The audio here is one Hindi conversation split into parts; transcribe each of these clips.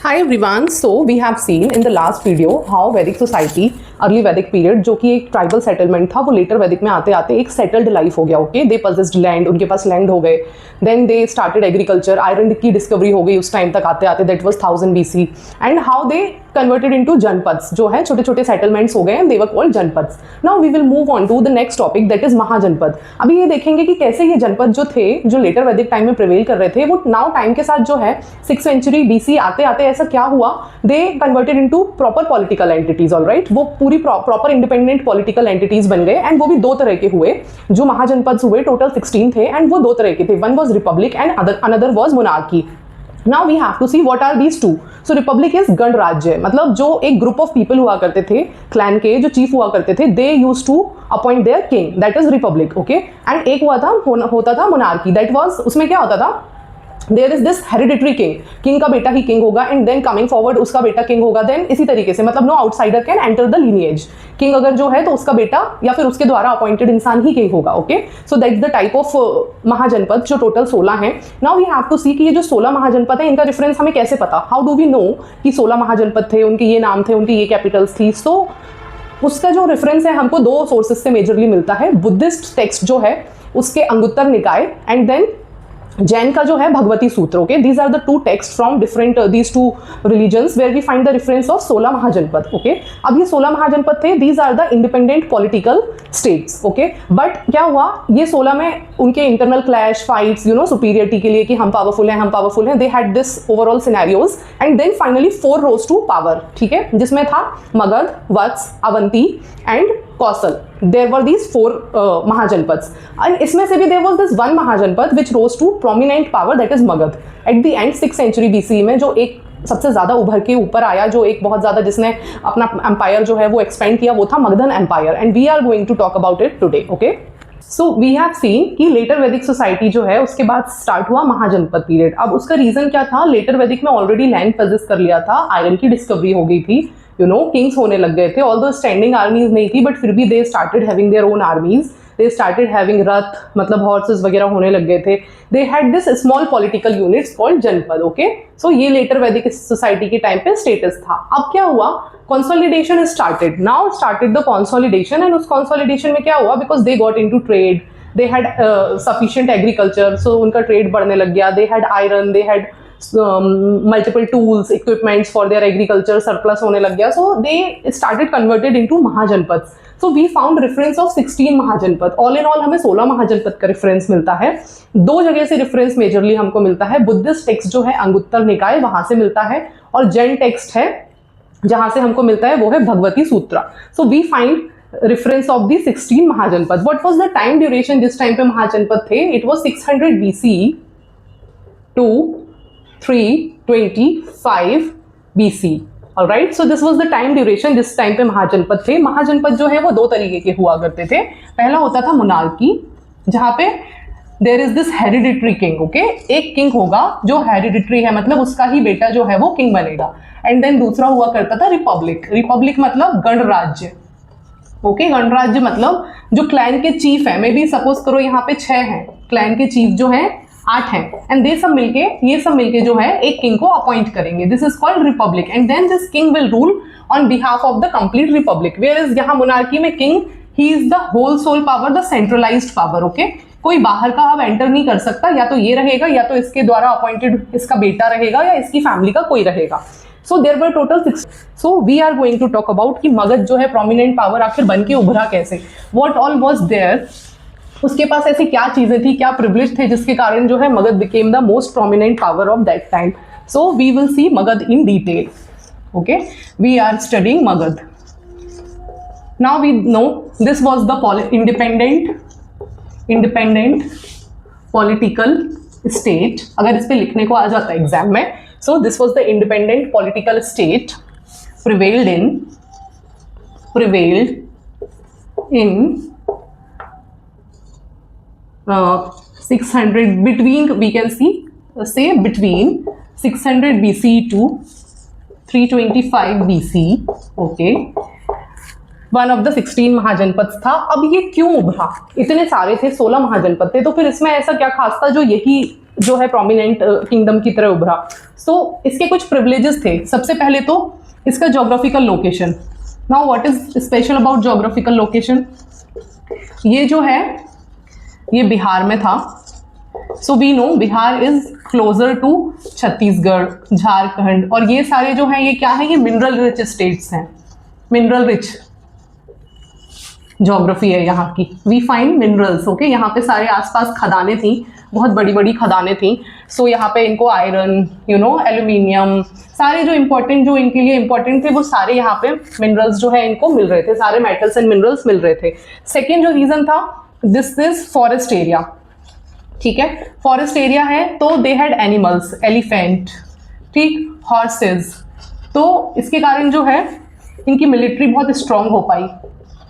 Hi everyone. So we have seen in the last video how Vedic society, early वैदिक पीरियड जो कि एक ट्राइबल सेटलमेंट था, वो लेटर वैदिक में आते आते एक सेटल्ड लाइफ हो गया. ओके, दे पजेस्ड लैंड, उनके पास लैंड हो गए. Then they started agriculture, iron की डिस्कवरी हो गई उस टाइम तक आते आते, that was 1000 BC. And how they converted into janapads, जो है छोटे छोटे सेटलमेंट्स हो गए and they were called janapads. Now we will move on to the next topic, that is mahajanapada. अभी ये देखेंगे कि कैसे ये जनपद जो थे, जो लेटर वैदिक टाइम में प्रिवेल कर रहे थे, वो नाउ टाइम के साथ जो है 6th सेंचुरी BC आते आते ऐसा क्या हुआ, दे converted into proper political entities. Alright, वो पूरी प्रॉपर इंडिपेंडेंट पॉलिटिकल एंटिटीज बन गए. एंड वो भी दो तरह के हुए. जो महाजनपद हुए टोटल 16 थे एंड वो दो तरह के थे. One was republic and another was monarchy. Now we have to see what are these two. So republic is गणराज्य, मतलब जो एक ग्रुप ऑफ पीपल हुआ करते थे, क्लैन के जो चीफ हुआ करते थे, they used to appoint their king, that is republic. Okay, and एक होता था मोनार्की, दैट वाज, उसमें क्या होता था, there is this hereditary king, king का बेटा ही किंग होगा एंड देन कमिंग फॉरवर्ड उसका बेटा किंग होगा. देन इसी तरीके से, मतलब no outsider can enter the lineage. King अगर जो है तो उसका बेटा या फिर उसके द्वारा अपॉइंटेड इंसान ही किंग होगा. Okay, so that's the type of mahajanapada, जो टोटल 16 हैं. Now we have to see कि ये जो 16 महाजनपद है, इनका रेफरेंस हमें कैसे पता, हाउ डू वी नो कि 16 महाजनपद थे, उनके ये नाम थे, उनकी ये कैपिटल्स थी. सो उसका जो रेफरेंस है हमको दो सोर्सेज से मेजरली मिलता है. बुद्धिस्ट टेक्स्ट जो है उसके अंगुत्तर निकाय एंड देन जैन का जो है Bhagavati Sutra. Okay, these are the two text from different these two religions where we find the reference of 16 mahajanapada. Okay, अब ये 16 महाजनपद थे, these are the independent political states. Okay, but क्या हुआ, ये 16 में उनके internal clash, fights, you know, superiority के लिए कि हम पावरफुल हैं, हम पावरफुल हैं, they had this overall scenarios and then finally 4 rose to power. ठीक है, जिसमें था Magadh, Vatsa, Avanti and Kaushal. There were these 4 mahajanapads and इसमें से भी there was this one mahajanapada which rose to prominent power, that is Magadh. At the end 6th century BC में जो एक सबसे ज्यादा उभर के ऊपर आया, जो एक बहुत ज्यादा जिसने अपना एम्पायर जो है वो एक्सपेंड किया, वो था Magadhan empire. And we are going to talk about it today. Okay, so we have seen कि लेटर वैदिक सोसाइटी जो है उसके बाद स्टार्ट हुआ महाजनपद पीरियड. अब उसका रीजन क्या था, लेटर वैदिक में ऑलरेडी लैंड पजेस कर लिया था, आयरन की डिस्कवरी हो गई थी, यू नो, किंग्स होने लग गए थे. ऑल्दो स्टैंडिंग आर्मीज नहीं थी, बट फिर भी they started having their own आर्मीज, they started having रथ, मतलब हॉर्सेस वगैरह होने लग गए थे. दे had this small political units called जनपद. ओके, सो ये लेटर वैदिक सोसाइटी के टाइम पे स्टेटस था. अब क्या हुआ, consolidation is started. Now started the consolidation and उस कंसोलिडेशन में क्या हुआ, because they got into trade, they had sufficient agriculture, so उनका ट्रेड बढ़ने लग गया. They had iron, they had multiple tools, equipments for their agriculture, surplus होने लग गया. So they started converted into महाजनपद. So we found reference of 16 महाजनपद. All in all हमें 16 महाजनपद का रेफरेंस मिलता है. दो जगह से रेफरेंस मेजरली हमको मिलता है. बुद्धिस्ट टेक्स्ट जो है अंगुत्तर निकाय, वहां से मिलता है, और जैन टेक्स्ट है जहां से हमको मिलता है वो है भगवती सूत्र. So we find reference of the 16 महाजनपद. What was the time duration जिस टाइम पे महाजनपद थे? It was 600 BC to 325 BC. Alright, so this was the time duration जिस टाइम पे महाजनपद थे. महाजनपद जो है वो दो तरीके के हुआ करते थे. पहला होता था मोनार्की, जहां पे there is this hereditary king. Okay, एक किंग होगा जो हेरिडिटरी है, मतलब उसका ही बेटा जो है वो किंग बनेगा. एंड देन दूसरा हुआ करता था रिपब्लिक. रिपब्लिक मतलब गणराज्य. ओके, गणराज्य मतलब जो क्लैन के चीफ है, मे बी सपोज करो यहाँ पे 6 हैं, क्लैन के चीफ जो है 8 हैं, एंड ये सब मिलके जो है एक किंग को अपॉइंट करेंगे. This is called republic. And then this king will rule on behalf of the complete republic. Where is यहाँ मोनार्की में king, he is the whole sole power, the centralized power. Okay, कोई बाहर का अब एंटर नहीं कर सकता, या तो ये रहेगा, या तो इसके द्वारा अपॉइंटेड इसका बेटा रहेगा, या इसकी फैमिली का कोई रहेगा. So there were total 6. So we are going to talk about कि मगध जो है प्रोमिनेंट पावर आखिर बन के उभरा कैसे, व्हाट ऑल वाज देयर, उसके पास ऐसी क्या चीजें थी, क्या प्रिविलेज थे जिसके कारण जो है Magadh became the most prominent power of that time. So we will see Magadh in detail. Okay, we are studying Magadh. Now we know this was the independent political state. अगर इस पे लिखने को आ जाता है एग्जाम में, so this was the independent political state prevailed in 600 between, we can see say between 600 BC to 325 BC. Okay, one of the 16 महाजनपद था. अब ये क्यों उभरा, इतने सारे थे, 16 महाजनपद थे, तो फिर इसमें ऐसा क्या खास था जो यही जो है प्रोमिनेंट किंगडम की तरह उभरा। सो इसके कुछ प्रिविलेजेस थे। सबसे पहले तो इसका geographical location. Now what is special about geographical location? ये जो है ये बिहार में था। So we know Bihar is closer to Chhattisgarh, Jharkhand, और ये सारे जो हैं ये क्या है, ये मिनरल रिच स्टेट्स हैं। मिनरल रिच ज्योग्राफी है यहाँ की। We find minerals, okay. यहाँ पे सारे आसपास खदानें थी, बहुत बड़ी बड़ी खदानें थी। सो यहाँ पे इनको आयरन, एल्यूमिनियम, सारे जो इंपॉर्टेंट, जो इनके लिए इंपॉर्टेंट थे वो सारे यहाँ पे मिनरल्स जो है इनको मिल रहे थे, सारे मेटल्स एंड मिनरल्स मिल रहे थे। सेकेंड जो रीजन था, दिस इज फॉरेस्ट एरिया, ठीक है। फॉरेस्ट एरिया है तो दे हैड एनिमल्स, एलिफेंट, ठीक, हॉर्सेस। तो इसके कारण जो है इनकी मिलिट्री बहुत स्ट्रांग हो पाई।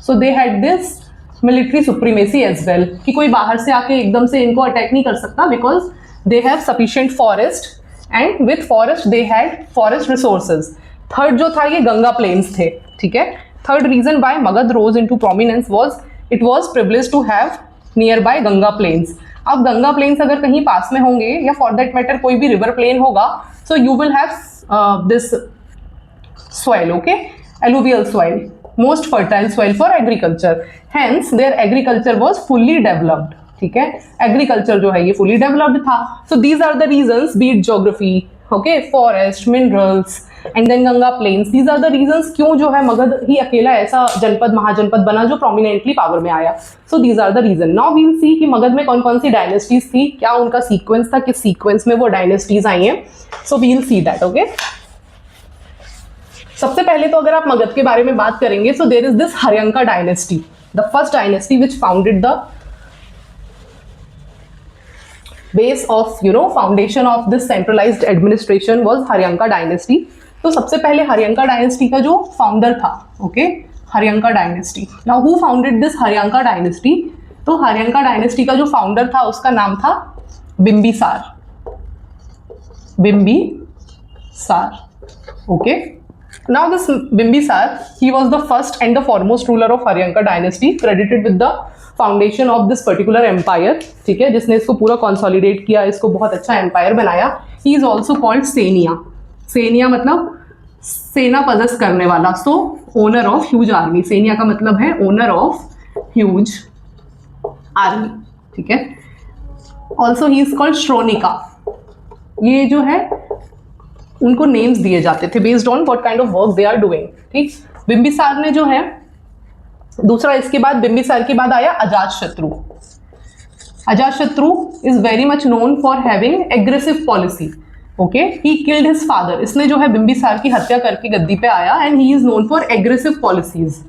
So they had this military supremacy as well, कि कोई बाहर से आके एकदम से इनको अटैक नहीं कर सकता, because they have sufficient forest and with forest they had forest resources. Third जो था ये गंगा प्लेन्स थे, ठीक है। Third reason by Magadh rose into prominence was it was privilege to have near by Ganga plains. अब गंगा प्लेन्स अगर कहीं पास में होंगे या फॉर दैट मैटर कोई भी रिवर प्लेन होगा, so you will have this soil, okay, alluvial soil, most fertile soil for agriculture, hence their agriculture was fully developed, ठीक है। agriculture जो है ये fully developed था। so these are the reasons, be it geography, okay, forest, minerals and then Ganga plains, these are the reasons क्यों जो है मगध ही अकेला ऐसा जनपद, महाजनपद बना जो prominently पावर में आया। so these are the reason। now we'll see कि मगध में कौन कौन सी डायनेस्टीज थी, क्या उनका सीक्वेंस था, किस सीक्वेंस में वो डायनेस्टीज आई हैं। so we'll see that, okay। सबसे पहले तो अगर आप मगध के बारे में बात करेंगे, so there is this Haryanka dynasty, the first dynasty which founded the base of foundation of this centralised administration was Haryanka dynasty. तो सबसे पहले हर्यंका डायनेस्टी का जो फाउंडर था, okay, Haryanka dynasty. Now who founded this Haryanka dynasty? तो हर्यंका डायनेस्टी का जो फाउंडर था उसका नाम था Bimbisara, Bimbisara, okay. Now this Bimbisar, he was the first and the foremost ruler of Haryanka dynasty, credited with the foundation of this particular empire, ठीक है, जिसने इसको पूरा consolidate किया, इसको बहुत अच्छा empire बनाया। He is also called Senia, Senia मतलब सेना पदस करने वाला, so owner of huge army, Senia का मतलब है owner of huge army, ठीक है। Also he is called Shronika, ये जो है उनको नेम्स दिए जाते थे based on what kind of work they are doing, ठीक। बिंबिसार ने जो है दूसरा, इसके बाद बिंबिसार के बाद आया Ajatashatru. Ajatashatru is very much known for having aggressive policy, okay. He killed his father, इसने जो है बिंबिसार की हत्या करके गद्दी पे आया, and he is known for aggressive policies,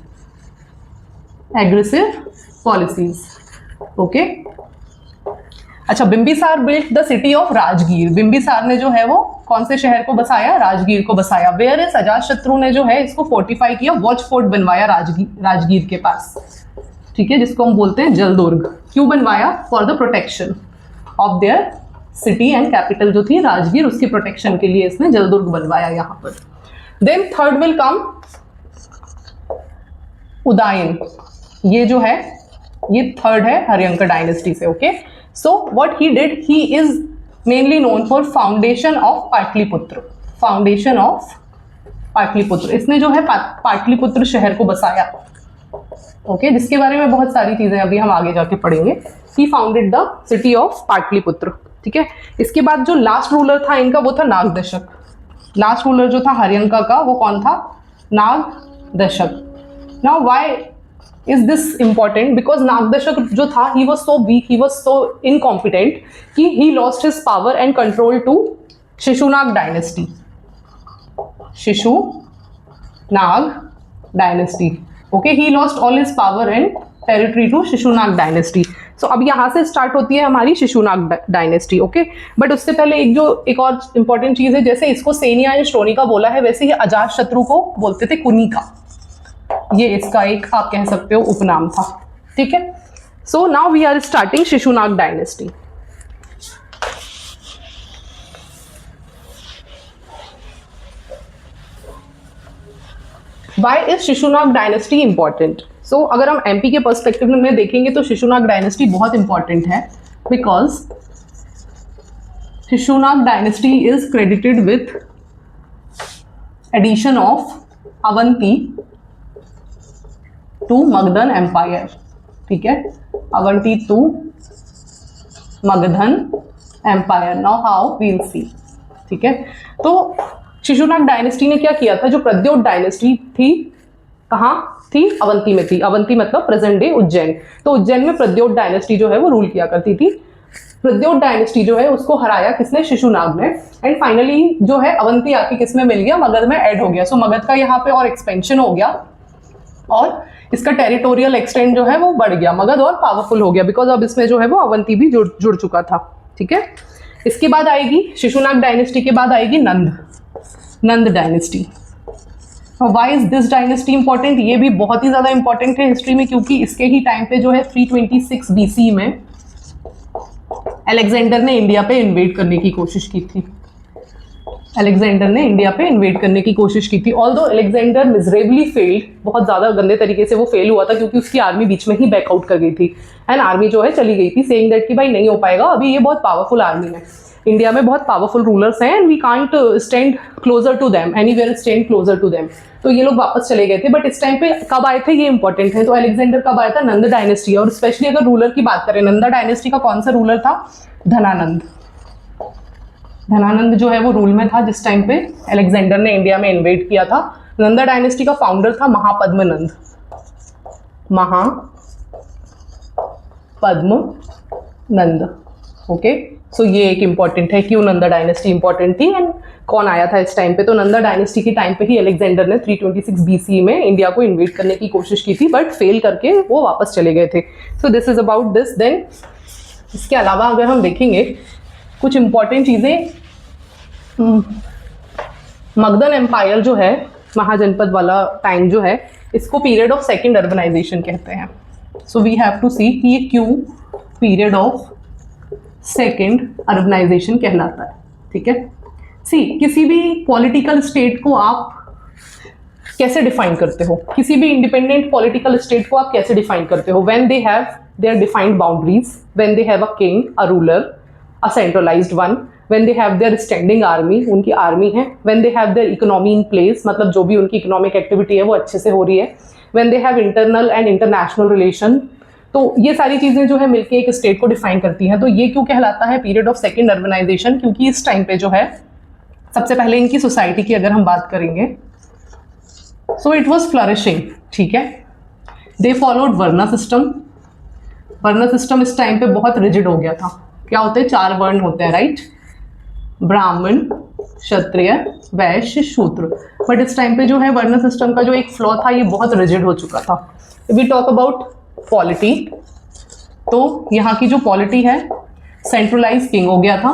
aggressive policies, okay. अच्छा, Bimbisara built the city of Rajgir, Bimbisara ने जो है वो कौन से शहर को बसाया, राजगीर को बसाया। वेयर इज अजातशत्रु ने जो है इसको फोर्टिफाई किया, वॉच फोर्ट बनवाया राजगीर के पास, ठीक है, जिसको हम बोलते हैं जलदुर्ग। क्यों बनवाया? For the protection of their city and capital जो थी राजगीर, उसकी प्रोटेक्शन के लिए इसने जलदुर्ग बनवाया यहाँ पर। Then third will come Udayan, ये जो है ये थर्ड है हर्यंका डायनेस्टी से, ओके। So what he did, he is mainly known for foundation of Pataliputra, foundation of Pataliputra. इसने जो है पाटलिपुत्र शहर को बसाया, ओके, जिसके बारे में बहुत सारी चीजें अभी हम आगे जाके पढ़ेंगे। He founded the city of Pataliputra, ठीक है। इसके बाद जो लास्ट रूलर था इनका वो था नागदशक। लास्ट रूलर जो था हर्यंका का वो कौन था? Nagdashak. Now why is this important? Because Nagdashak जो था he was so weak, he was so incompetent कि he lost his power and control to Shishunaga dynasty, Shishunaga dynasty, okay. he lost all his power and territory to Shishunaga dynasty. So अब यहाँ से स्टार्ट होती है हमारी शिशुनाग डायनेस्टी, ओके। बट उससे पहले एक और इंपॉर्टेंट चीज है, जैसे इसको सेनिया या श्रोनिका बोला है, वैसे ही अजातशत्रु को बोलते थे कुनिका, ये इसका एक आप कह सकते हो उपनाम था, ठीक है। So now we are starting Shishunaga dynasty. Why is Shishunaga dynasty important? So अगर हम एमपी के पर्सपेक्टिव में देखेंगे तो शिशुनाग डायनेस्टी बहुत इंपॉर्टेंट है, because Shishunaga dynasty is credited with addition of Avanti to Magadhan empire, ठीक है, Avanti to Magadhan empire. Now how we'll see, ठीक है। तो शिशुनाग डायनेस्टी ने क्या किया था, जो प्रद्योत डायनेस्टी थी कहाँ थी, अवंती में थी। अवंती मतलब प्रेजेंट डे उज्जैन। तो उज्जैन में प्रद्योत डायनेस्टी जो है वो रूल किया करती थी। प्रद्योत डायनेस्टी जो है उसको हराया किसने, शिशुनाग ने। एंड फाइनली जो है अवंती आके किसमें मिल गया, मगध में ऐड हो गया। सो मगध का यहाँ पे और एक्सपेंशन हो गया और इसका टेरिटोरियल एक्सटेंड जो है वो बढ़ गया, मगध और पावरफुल हो गया, बिकॉज अब इसमें जो है वो अवंती भी जुड़ चुका था, ठीक है। इसके बाद आएगी शिशुनाग डायनेस्टी के बाद आएगी Nanda dynasty. Why is this dynasty important, ये भी बहुत ही ज्यादा इंपॉर्टेंट है हिस्ट्री में, क्योंकि इसके ही टाइम पे जो है 326 BC में अलेक्जेंडर ने इंडिया पे इन्वेड करने की कोशिश की थी। अलेक्जेंडर ने इंडिया पे इन्वेड करने की कोशिश की थी। ऑल्दो अलेक्जेंडर मिजरेबली फेल्ड, बहुत ज़्यादा गंदे तरीके से वो फेल हुआ था, क्योंकि उसकी आर्मी बीच में ही बैकआउट कर गई थी। एंड आर्मी जो है चली गई थी, सेइंग दैट कि भाई नहीं हो पाएगा, अभी ये बहुत पावरफुल आर्मी है, इंडिया में बहुत पावरफुल रूलर्स हैं and we can't stand closer to them, anywhere stand closer to them. तो ये लोग वापस चले गए थे। बट इस टाइम पे कब आए थे ये इंपॉर्टेंट है। तो अलेक्जेंडर कब आया था, नंद डायनेस्टी। और स्पेशली अगर रूलर की बात करें, नंदा डायनेस्टी का कौन सा रूलर था, धनानंद। धनानंद जो है वो रूल में था जिस टाइम पे अलेक्जेंडर ने इंडिया में इन्वेड किया था। नंदा डायनेस्टी का फाउंडर था महापद्मनंद, महापद्मनंद। ओके, सो ये एक इंपॉर्टेंट है, क्यों नंदा डायनेस्टी इंपॉर्टेंट थी एंड कौन आया था इस टाइम पे। तो नंदा डायनेस्टी के टाइम पे ही अलेक्जेंडर ने 326 BC में इंडिया को इन्वेड करने की कोशिश की थी, बट फेल करके वो वापस चले गए थे। So this is about this. Then इसके अलावा अगर हम देखेंगे कुछ इंपॉर्टेंट चीज़ें, मगधन एम्पायर जो है, महाजनपद वाला टाइम जो है, इसको पीरियड ऑफ सेकेंड अर्बनाइजेशन कहते हैं। सो वी हैव टू सी कि ये क्यों पीरियड ऑफ सेकेंड अर्बनाइजेशन कहलाता है, ठीक है। सी, किसी भी पॉलिटिकल स्टेट को आप कैसे डिफाइन करते हो, किसी भी इंडिपेंडेंट पॉलिटिकल स्टेट को आप कैसे डिफाइन करते हो, when they have their defined boundaries, when they have a king, a ruler, a centralized one, when they have their standing army, उनकी आर्मी है, when they have their economy in place, मतलब जो भी उनकी इकोनॉमिक एक्टिविटी है वो अच्छे से हो रही है, when they have internal and international relation। तो ये सारी चीज़ें जो है मिलके एक स्टेट को डिफाइन करती हैं। तो ये क्यों कहलाता है पीरियड ऑफ सेकेंड अर्बनाइजेशन, क्योंकि इस टाइम पे जो है सबसे पहले इनकी सोसाइटी की अगर हम बात करेंगे, सो इट वॉज फ्लरिशिंग, ठीक है। दे फॉलोड वर्ण सिस्टम। वर्ण सिस्टम इस टाइम पे बहुत रिजिड हो गया था। क्या होते हैं, 4 वर्ण होते हैं, राइट, ब्राह्मण, क्षत्रिय, वैश्य, शूद्र। बट इस टाइम पे जो है वर्ण सिस्टम का जो एक फ्लॉ था ये बहुत रिजिड हो चुका था। वी टॉक अबाउट पॉलिटी, तो यहाँ की जो पॉलिटी है, सेंट्रलाइज किंग हो गया था।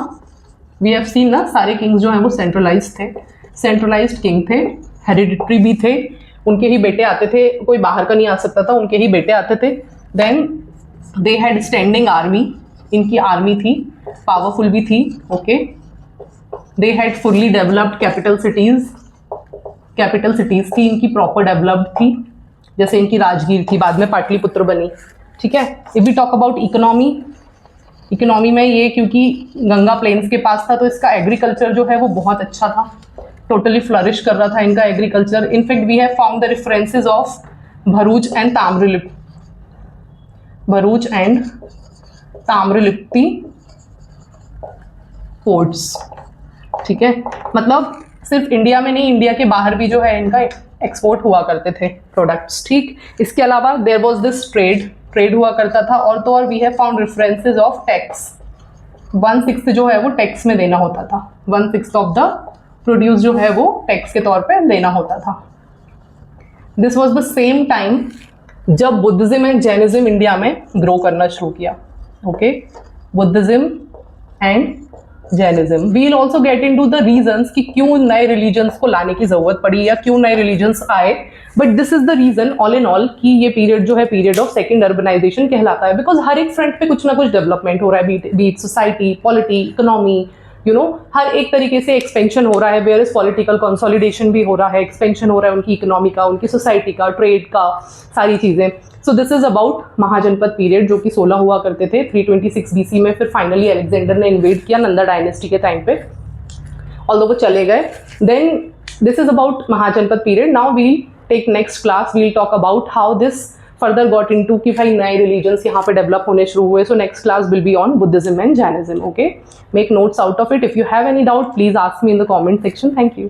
वी हैव सीन ना, सारे किंग्स जो हैं वो सेंट्रलाइज थे, सेंट्रलाइज्ड किंग थे, हेरिडिटरी भी थे, उनके ही बेटे आते थे, कोई बाहर का नहीं आ सकता था, उनके ही बेटे आते थे। Then they had standing army, इनकी आर्मी थी, पावरफुल भी थी, okay. They had fully developed capital cities, capital cities थी इनकी, प्रॉपर डेवलप्ड थी, जैसे इनकी राजगीर थी, बाद में पाटलिपुत्र बनी, ठीक है। If we talk about economy, economy में ये क्योंकि गंगा प्लेन्स के पास था तो इसका एग्रीकल्चर जो है वो बहुत अच्छा था, टोटली फ्लरिश कर रहा था इनका agriculture. In fact we have found the references of Bharuch and Tamralipta, Bharuch and Tamralipti ports, ठीक है। मतलब सिर्फ इंडिया में नहीं, इंडिया के बाहर भी जो है इनका एक्सपोर्ट हुआ करते थे प्रोडक्ट्स, ठीक। इसके अलावा देयर वाज दिस ट्रेड हुआ करता था। और तो और we have found references of tax, 1/6 जो है वो टैक्स में देना होता था, 1/6 ऑफ द प्रोड्यूस जो है वो टैक्स के तौर पे देना होता था। This was the same time जब बुद्धिज्म एंड जैनिज्म इंडिया में ग्रो करना शुरू किया, okay, Buddhism and Jainism. We will also get in to the reasons कि क्यों नए रिलीजन्स को लाने की जरूरत पड़ी या क्यों नए रिलीजन्स आए। But this is the reason all in all कि ये पीरियड जो है पीरियड ऑफ सेकेंड अर्बनाइजेशन कहलाता है, बिकॉज हर एक फ्रंट पे कुछ ना कुछ डेवलपमेंट हो रहा है, be it society, polity, economy, you know हर एक तरीके से एक्सपेंशन हो रहा है, वेयर इज पॉलिटिकल कंसोलिडेशन भी हो रहा है, एक्सपेंशन हो रहा है उनकी इकोनॉमी का, उनकी सोसाइटी का, ट्रेड का, सारी चीज़ें. So this is about mahajanapada period जो कि 16 हुआ करते थे 326 BC में. फिर फाइनली अलेक्जेंडर ने इन्वेड किया नंदा डायनेस्टी के टाइम पे, ऑल्दो वो चले गए. Then this is about mahajanapada period. Now we'll take next class, we'll talk about how this further got into कि भाई नए रिलीजन्स यहाँ पे डेवलप होने शुरू हुए. So next class will be on Buddhism and Jainism. Okay, make notes out of it. If you have any doubt please ask me in the comment section. Thank you.